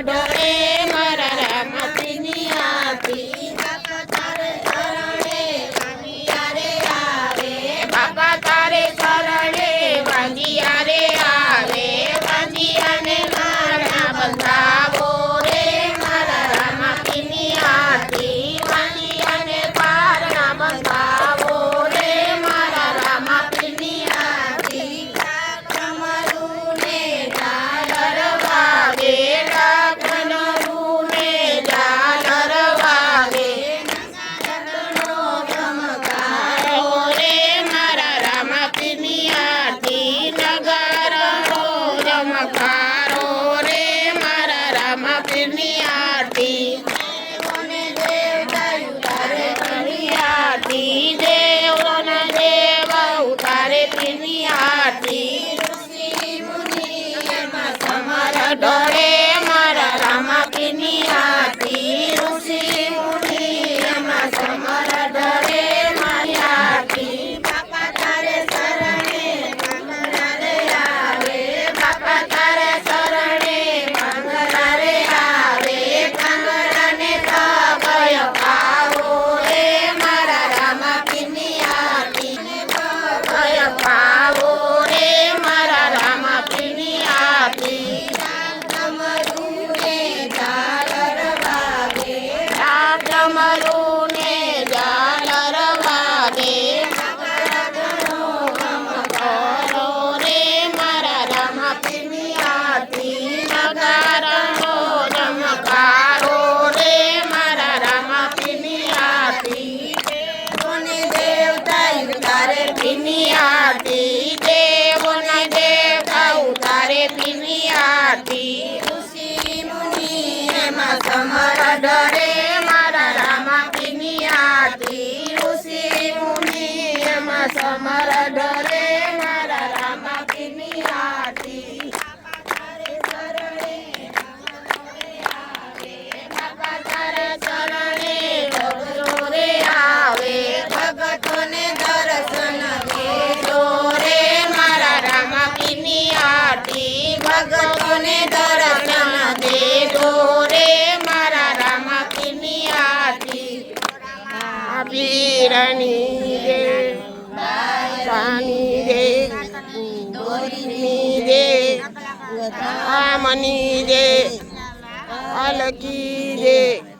ઢોરે મારા રામપીરની આરતી બાપા તારે શરણે વાંધિયા રે આવે બાપા તારે શરણે વાંધિયા રે આવે વાંધિયાને માળા બંધાવો રે મારા રામપીરની આરતી વાંધિયાને પારણા બંધાવો રે મારા રામપીરની આરતી ડમરુને ઝાલર વાગે ડમરુને ઝાલર વાગે નગારાનો ચમકારો રે મારા રામપીરની આરતી નગારાનો ચમકારો રે મારા રામપીરની આરતી દેવોને દેવતા ઉતારે પીરની આરતી દેવોને દેવ ઉતારે પીરની આરતી ઋષિ મુનિ એમાં સમર ઢોરે મારા રામપીરની આરતી ઋષિ મુનિ એમાં સમર ઢોરે મારી આરતી બાપા તારે શરણે ભાંગરા રે આવે બાપા તારે શરણે ભાંગરા રે આવે ભાંગરાને ભય પાવો રે મારા રામપીરની આરતી ભય પાવો રે મારા રામપીરની આરતી ડમરુને ઝાલર વાગે ડમરુને ઝાલર વાગે નગારાનો ચમકારો રે મારા રામપીરની આરતી નગારાનો ચમકારો રે મારા રામપીરની આરતી દેવોને દેવતા ઉતારે પીરની આરતી દેવોને દેવતા ઉતારે પીરની આરતી ઋષિ મુનિ એમાં સમર ઢોરે મારા રામપીરની આરતી ઋષિ મુનિ એમાં સમર ઢોરે મારા રામપીરની આરતી બાપા તારે શરણે બાપા તારે શરણે ભગતો રે આવે ભગતોને દર્શન દેજો રે મારા રામપીરની આરતી ભગતોને દર્શન દેજો રે મારા રામપીરની આરતી પીરની રે સાની રે દોરીની રે આમની રે અલકી રે